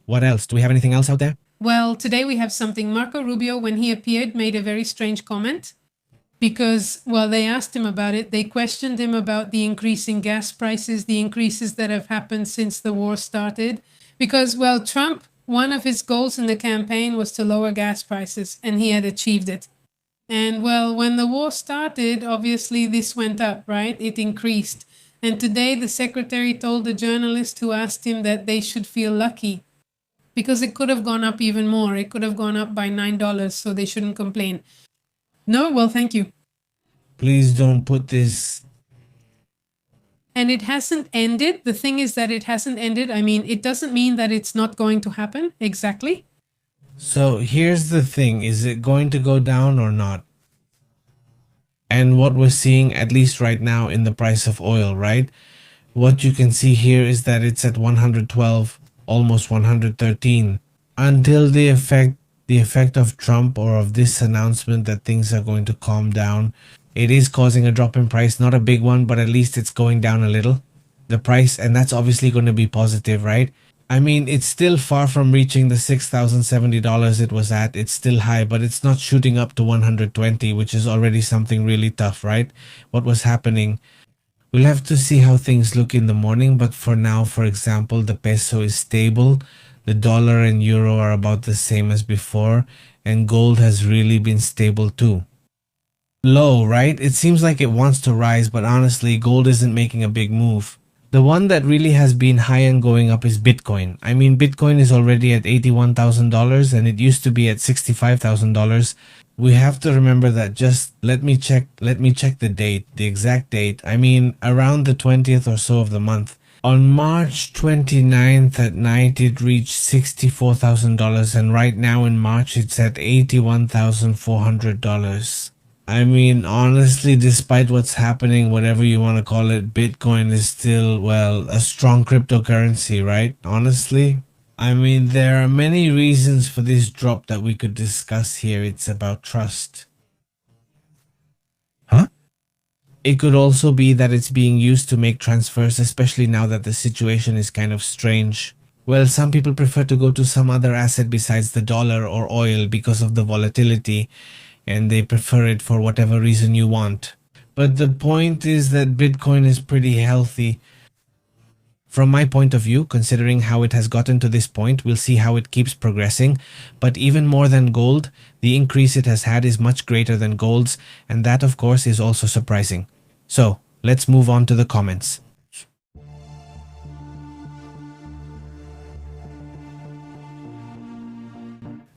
What else? Do we have anything else out there? Well, today we have something. Marco Rubio, when he appeared, made a very strange comment because, well, they asked him about it. They questioned him about the increase in gas prices, the increases that have happened since the war started. Because, well, Trump, one of his goals in the campaign was to lower gas prices, and he had achieved it. And, well, when the war started, obviously this went up, right? It increased. And today the secretary told the journalist who asked him that they should feel lucky because it could have gone up even more. It could have gone up by $9, so they shouldn't complain. No? Well, thank you. Please don't put this... And it hasn't ended. The thing is that it hasn't ended. I mean, it doesn't mean that it's not going to happen. Exactly. So here's the thing. Is it going to go down or not? And what we're seeing, at least right now, in the price of oil, right? What you can see here is that it's at 112, almost 113, until the effect of Trump or of this announcement that things are going to calm down. It is causing a drop in price, not a big one, but at least it's going down a little. The price, and that's obviously going to be positive, right? I mean, it's still far from reaching the $6,070 it was at. It's still high, but it's not shooting up to 120, which is already something really tough, right? What was happening? We'll have to see how things look in the morning, but for now, for example, the peso is stable. The dollar and euro are about the same as before, and gold has really been stable too. Low, right? It seems like it wants to rise, but honestly, gold isn't making a big move. The one that really has been high and going up is Bitcoin. I mean, Bitcoin is already at $81,000 and it used to be at $65,000. We have to remember that. Just let me check the date, the exact date. I mean, around the 20th or so of the month. On March 29th at night, it reached $64,000, and right now in March, it's at $81,400. I mean, honestly, despite what's happening, whatever you want to call it, Bitcoin is still, well, a strong cryptocurrency, right? Honestly. I mean, there are many reasons for this drop that we could discuss here. It's about trust. Huh? It could also be that it's being used to make transfers, especially now that the situation is kind of strange. Well, some people prefer to go to some other asset besides the dollar or oil because of the volatility, and they prefer it for whatever reason you want. But the point is that Bitcoin is pretty healthy. From my point of view, considering how it has gotten to this point, we'll see how it keeps progressing. But even more than gold, the increase it has had is much greater than gold's, and that of course is also surprising. So, let's move on to the comments.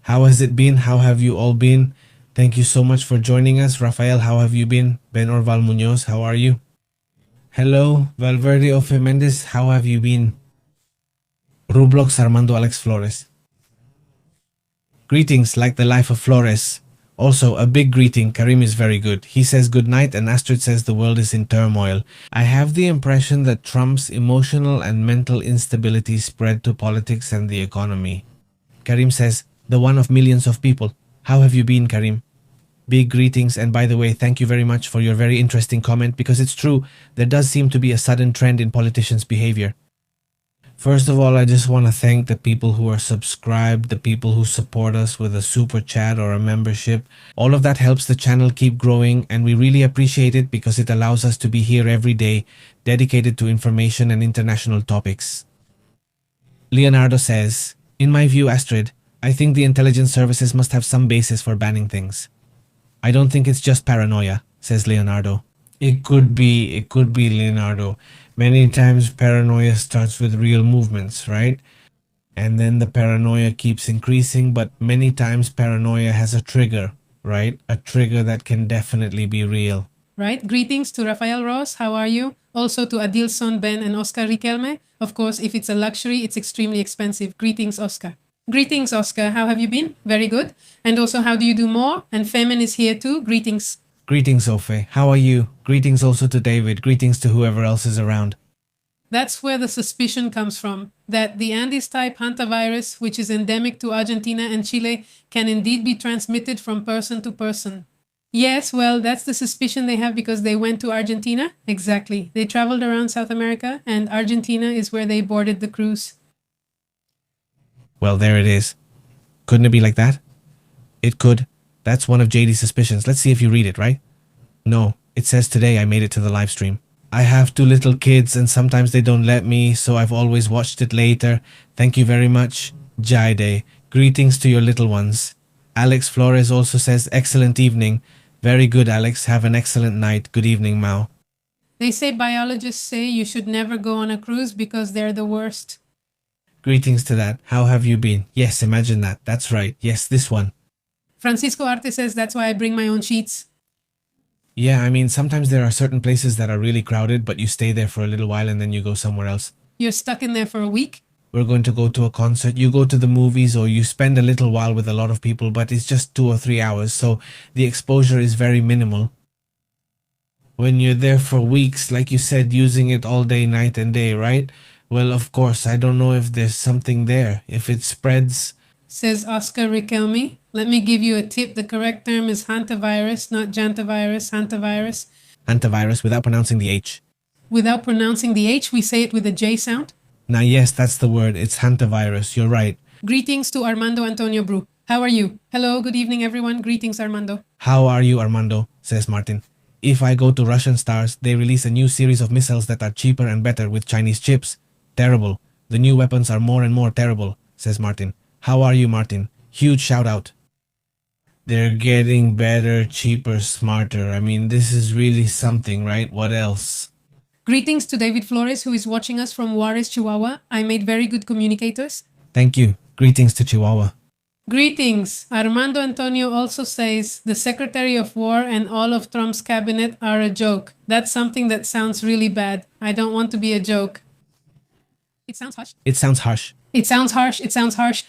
How has it been? How have you all been? Thank you so much for joining us. Rafael, how have you been? Ben Orval Munoz, how are you? Hello, Valverde Ofe Mendez, how have you been? Rublox Armando Alex Flores. Greetings, like the life of Flores. Also, a big greeting, Karim is very good. He says good night and Astrid says the world is in turmoil. I have the impression that Trump's emotional and mental instability spread to politics and the economy. Karim says, the one of millions of people. How have you been, Karim? Big greetings, and by the way, thank you very much for your very interesting comment, because it's true, there does seem to be a sudden trend in politicians' behavior. First of all, I just want to thank the people who are subscribed, the people who support us with a super chat or a membership. All of that helps the channel keep growing, and we really appreciate it because it allows us to be here every day, dedicated to information and international topics. Leonardo says, in my view, Astrid, I think the intelligence services must have some basis for banning things. I don't think it's just paranoia, says Leonardo. It could be, Leonardo. Many times paranoia starts with real movements, right? And then the paranoia keeps increasing, but many times paranoia has a trigger, right? A trigger that can definitely be real. Right? Greetings to Rafael Ross. How are you? Also to Adilson, Ben, and Oscar Riquelme. Of course, if it's a luxury, it's extremely expensive. Greetings, Oscar. Greetings, Oscar. How have you been? Very good. And also, how do you do more? And Femen is here too. Greetings. Greetings, Ofe. How are you? Greetings also to David. Greetings to whoever else is around. That's where the suspicion comes from, that the Andes-type hantavirus, which is endemic to Argentina and Chile, can indeed be transmitted from person to person. Yes, well, that's the suspicion they have because they went to Argentina. Exactly. They traveled around South America, and Argentina is where they boarded the cruise. Well, there it is. Couldn't it be like that? It could. That's one of JD's suspicions. Let's see if you read it, right? No, it says today I made it to the live stream. I have 2 little kids and sometimes they don't let me, so I've always watched it later. Thank you very much. Jaide. Greetings to your little ones. Alex Flores also says excellent evening. Very good, Alex. Have an excellent night. Good evening, Mao. They say biologists say you should never go on a cruise because they're the worst. Greetings to that. How have you been? Yes, imagine that. That's right. Yes, this one. Francisco Arte says that's why I bring my own sheets. Yeah, I mean, sometimes there are certain places that are really crowded, but you stay there for a little while and then you go somewhere else. You're stuck in there for a week? We're going to go to a concert, you go to the movies, or you spend a little while with a lot of people, but it's just 2 or 3 hours, so the exposure is very minimal. When you're there for weeks, like you said, using it all day, night and day, right? Well, of course, I don't know if there's something there. If it spreads... Says Oscar Riquelme. Let me give you a tip. The correct term is hantavirus, not jantavirus, hantavirus. Hantavirus, without pronouncing the H. Without pronouncing the H, we say it with a J sound. Now, yes, that's the word. It's hantavirus. You're right. Greetings to Armando Antonio Bru. How are you? Hello, good evening, everyone. Greetings, Armando. How are you, Armando? Says Martin. If I go to Russian stars, they release a new series of missiles that are cheaper and better with Chinese chips. Terrible. The new weapons are more and more terrible, says Martin. How are you, Martin? Huge shout out. They're getting better, cheaper, smarter. I mean, this is really something, right? What else? Greetings to David Flores, who is watching us from Juarez, Chihuahua. I made very good communicators. Thank you. Greetings to Chihuahua. Greetings. Armando Antonio also says the Secretary of War and all of Trump's cabinet are a joke. That's something that sounds really bad. I don't want to be a joke. It sounds harsh. It sounds harsh. It sounds harsh. It sounds harsh.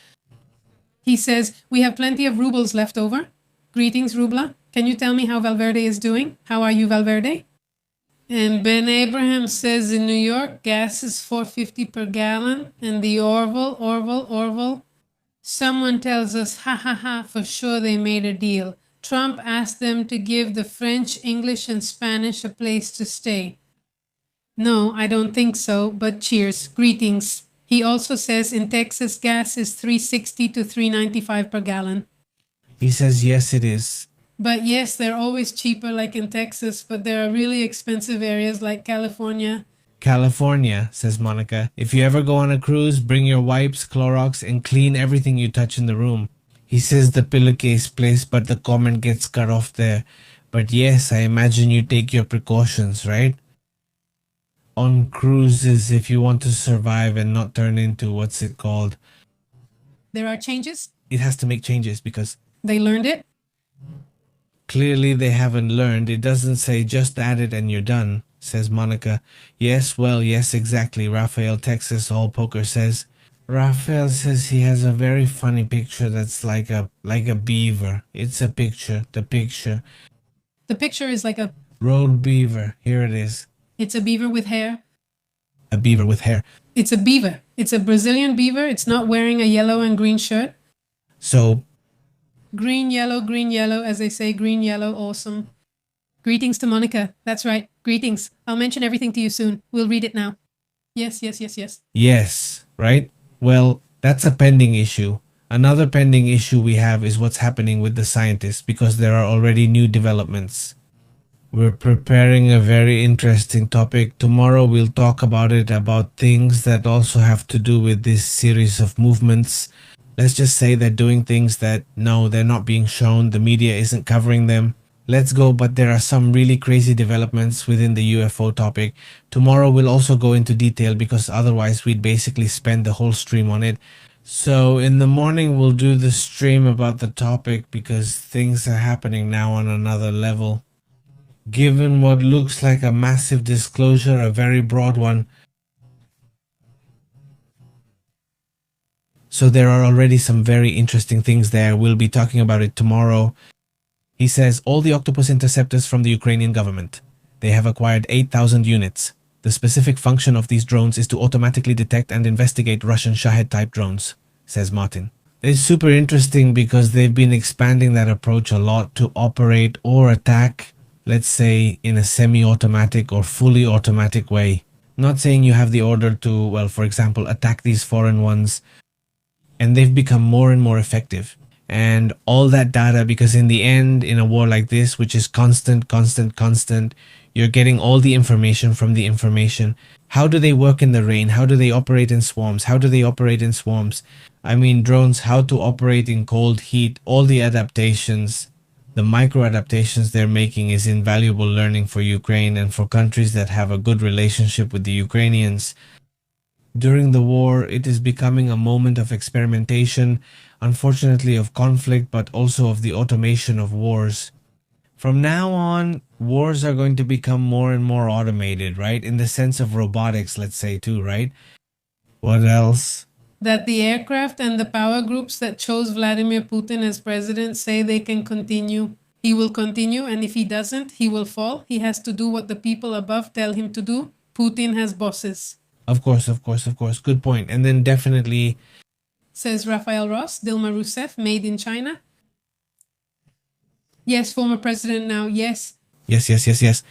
He says, we have plenty of rubles left over. Greetings, Rubla. Can you tell me how Valverde is doing? How are you, Valverde? And Ben Abraham says in New York, gas is $4.50 per gallon. And the Orville. Someone tells us, ha ha ha, for sure they made a deal. Trump asked them to give the French, English, and Spanish a place to stay. No, I don't think so, but cheers. Greetings. He also says in Texas, gas is $3.60 to $3.95 per gallon. He says, yes, it is. But yes, they're always cheaper like in Texas, but there are really expensive areas like California. California, says Monica. If you ever go on a cruise, bring your wipes, Clorox, and clean everything you touch in the room. He says the pillowcase place, but the comment gets cut off there. But yes, I imagine you take your precautions, right? On cruises, if you want to survive and not turn into, what's it called? There are changes? it has to make changes because They learned it? clearly they haven't learned. It doesn't say just add it and you're done, says Monica. Yes, well, yes, exactly. Raphael, Texas All Poker says. Raphael says he has a very funny picture that's like a beaver. It's a picture. The picture. The picture is like Road beaver. Here it is. it's a beaver with hair. A beaver with hair. It's a beaver. It's a Brazilian beaver. It's not wearing a yellow and green shirt. So Green, yellow, as they say, green, yellow, awesome. Greetings to Monica. That's right. Greetings. I'll mention everything to you soon. We'll read it now. Yes. yes, right? Well, that's a pending issue. Another pending issue we have is what's happening with the scientists because there are already new developments. We're preparing a very interesting topic. Tomorrow we'll talk about it, about things that also have to do with this series of movements. Let's just say they're doing things that, no, they're not being shown. The media isn't covering them. Let's go, but there are some really crazy developments within the UFO topic. Tomorrow we'll also go into detail because otherwise we'd basically spend the whole stream on it. So in the morning we'll do the stream about the topic because things are happening now on another level. Given what looks like a massive disclosure, a very broad one. So there are already some very interesting things there. We'll be talking about it tomorrow. He says all the Octopus interceptors from the Ukrainian government. They have acquired 8,000 units. The specific function of these drones is to automatically detect and investigate Russian Shahed-type drones, says Martin. It's super interesting because they've been expanding that approach a lot to operate or attack, let's say, in a semi-automatic or fully automatic way. Not saying you have the order to, well, for example, attack these foreign ones, and they've become more and more effective. And all that data, because in the end, in a war like this, which is constant, you're getting all the information from the information. How do they work in the rain? How do they operate in swarms? I mean, drones, how to operate in cold heat, all the adaptations, the micro adaptations they're making is invaluable learning for Ukraine and for countries that have a good relationship with the Ukrainians. During the war, it is becoming a moment of experimentation, unfortunately of conflict, but also of the automation of wars. From now on, wars are going to become more and more automated, right? In the sense of robotics, let's say too, right? What else? That the aircraft and the power groups that chose Vladimir Putin as president say they can continue. He will continue, and if he doesn't, he will fall. He has to do what the people above tell him to do. Putin has bosses. Of course. Good point. And then definitely, says Raphael Ross, Dilma Rousseff, made in China. Yes, former president now, yes. Yes.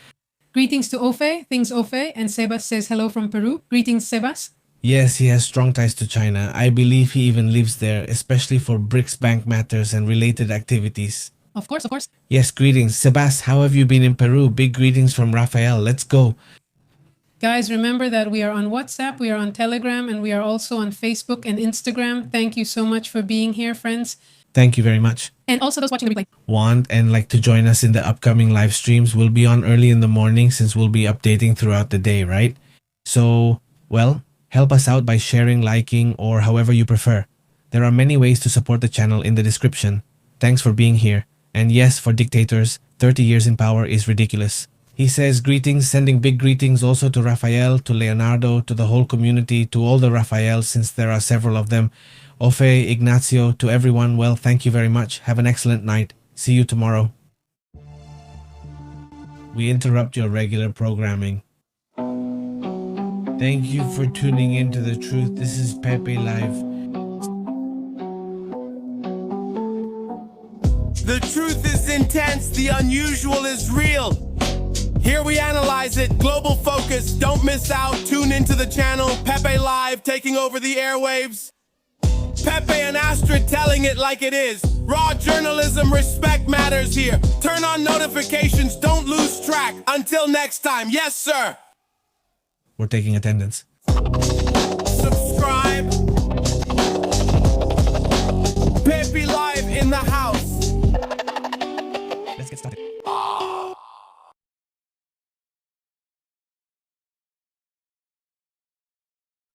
Greetings to Ofe, things Ofe, and Sebas says hello from Peru. Greetings, Sebas. Yes, he has strong ties to China. I believe he even lives there, especially for BRICS Bank matters and related activities. Of course. Yes, greetings. Sebas, how have you been in Peru? Big greetings from Raphael. Let's go. Guys, remember that we are on WhatsApp, we are on Telegram, and we are also on Facebook and Instagram. Thank you so much for being here, friends. Thank you very much. And also those watching the replay. Want and like to join us in the upcoming live streams? We'll be on early in the morning since we'll be updating throughout the day, right? So, well, help us out by sharing, liking, or however you prefer. There are many ways to support the channel in the description. Thanks for being here. And yes, for dictators, 30 years in power is ridiculous. He says greetings, sending big greetings also to Rafael, to Leonardo, to the whole community, to all the Rafaels, since there are several of them. Ofe, Ignacio, to everyone, well, thank you very much. Have an excellent night. See you tomorrow. We interrupt your regular programming. Thank you for tuning in to The Truth. This is Pepe Live. The truth is intense, the unusual is real. Here we analyze it, global focus, don't miss out, tune into the channel, Pepe Live taking over the airwaves. Pepe and Astrid telling it like it is. Raw journalism, respect matters here. Turn on notifications, don't lose track. Until next time, yes sir. We're taking attendance. Subscribe.